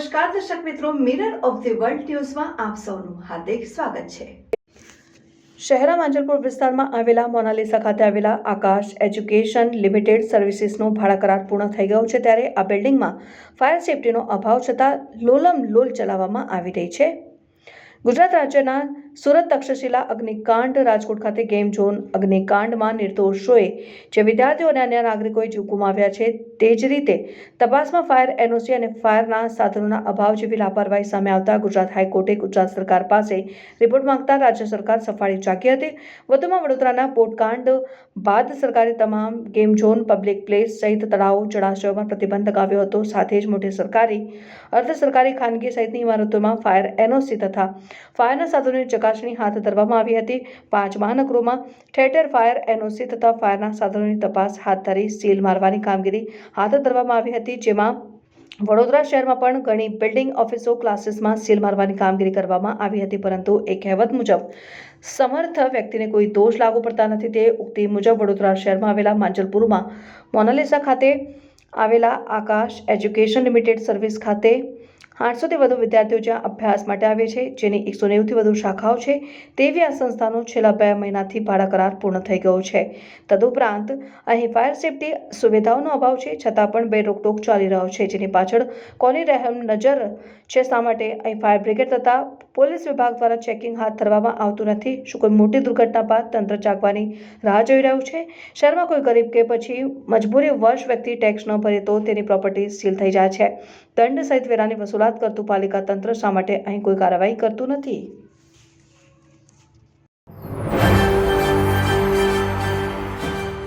નમસ્કાર દર્શક મિત્રો, મિરર ઓફ ધી વર્લ્ડ ન્યૂઝમાં આપ સૌનું હાર્દિક સ્વાગત છે। શહેરના માંજલપુર વિસ્તારમાં આવેલા મોનાલિસા ખાતે આવેલા આકાશ એજ્યુકેશન લિમિટેડ સર્વિસીસનો ભાડા કરાર પૂર્ણ થઈ ગયો છે, ત્યારે આ બિલ્ડિંગમાં ફાયર સેફટીનો અભાવ છતાં લોલમલોલ ચલાવવામાં આવી રહી છે। ગુજરાત રાજ્યના સુરત તક્ષશિલા અગ્નિકાંડ, રાજકોટ ખાતે ગેમ ઝોન અગ્નિકાંડમાં નિર્દોષોએ જે વિદ્યાર્થીઓ અને અન્ય નાગરિકોએ જીવ ગુમાવ્યા છે, તે જ રીતે તપાસમાં ફાયર એનઓસી અને ફાયરના સાધનોના અભાવ જેવી લાપરવાહી સામે આવતા ગુજરાત હાઈકોર્ટે ગુજરાત સરકાર પાસે રિપોર્ટ માંગતા રાજ્ય સરકાર સફાળી ચાકી હતી। વધુમાં વડોદરાના પોટકાંડ બાદ સરકારે તમામ ગેમ ઝોન, પબ્લિક પ્લેસ સહિત તળાવો, જળાશયોમાં પ્રતિબંધ લગાવ્યો હતો। સાથે જ મોટી સરકારી, અર્ધ સરકારી, ખાનગી સહિતની ઇમારતોમાં ફાયર એનઓસી તથા ફાયરના સાધનોની ચકાસણી હાથ ધરવામાં આવી હતી। 5 મહાનગરોમાં ઠેર ફાયર એનઓસી તથા ફાયરના સાધનોની તપાસ હાથ ધરી સીલ મારવાની કામગીરી હાથ ધરવામાં આવી હતી, જેમાં વડોદરા શહેરમાં પણ ઘણી બિલ્ડિંગ, ઓફિસો, ક્લાસીસમાં સીલ મારવાની કામગીરી કરવામાં આવી હતી। પરંતુ એક કહેવત મુજબ સમર્થ વ્યક્તિને કોઈ દોષ લાગુ પડતા નથી। તે ઉક્તિ મુજબ વડોદરા શહેરમાં આવેલા માંજલપુરમાં મોનાલિસા ખાતે આવેલા આકાશ એજ્યુકેશન લિમિટેડ સર્વિસ ખાતે 800 થી વધુ વિદ્યાર્થીઓ જ્યાં અભ્યાસ માટે આવે છે, જેની 190 થી વધુ શાખાઓ છે, તેવી આ સંસ્થાનો છેલ્લા 2 મહિનાથી ભાડા કરાર પૂર્ણ થઈ ગયો છે। તદુપરાંત અહીં ફાયર સેફટી સુવિધાઓનો અભાવ છે, છતાં પણ બે રોકટોક ચાલી રહ્યો છે, જેની પાછળ કોની રહેમ નજર છે? શા માટે અહીં ફાયર બ્રિગેડ તથા પોલીસ વિભાગ દ્વારા ચેકિંગ હાથ ધરવામાં આવતું નથી? શું કોઈ મોટી દુર્ઘટના બાદ તંત્ર જાગવાની રાહ જોઈ રહ્યું છે? શહેરમાં કોઈ ગરીબ કે પછી મજબૂરી વર્ષ વ્યક્તિ ટેક્સ ન ભરે તો તેની પ્રોપર્ટી સીલ થઈ જાય છે। દંડ સહિત વેરાની વસૂલાત કરતું પાલિકા તંત્ર શા માટે અહીં કોઈ કાર્યવાહી કરતું નથી?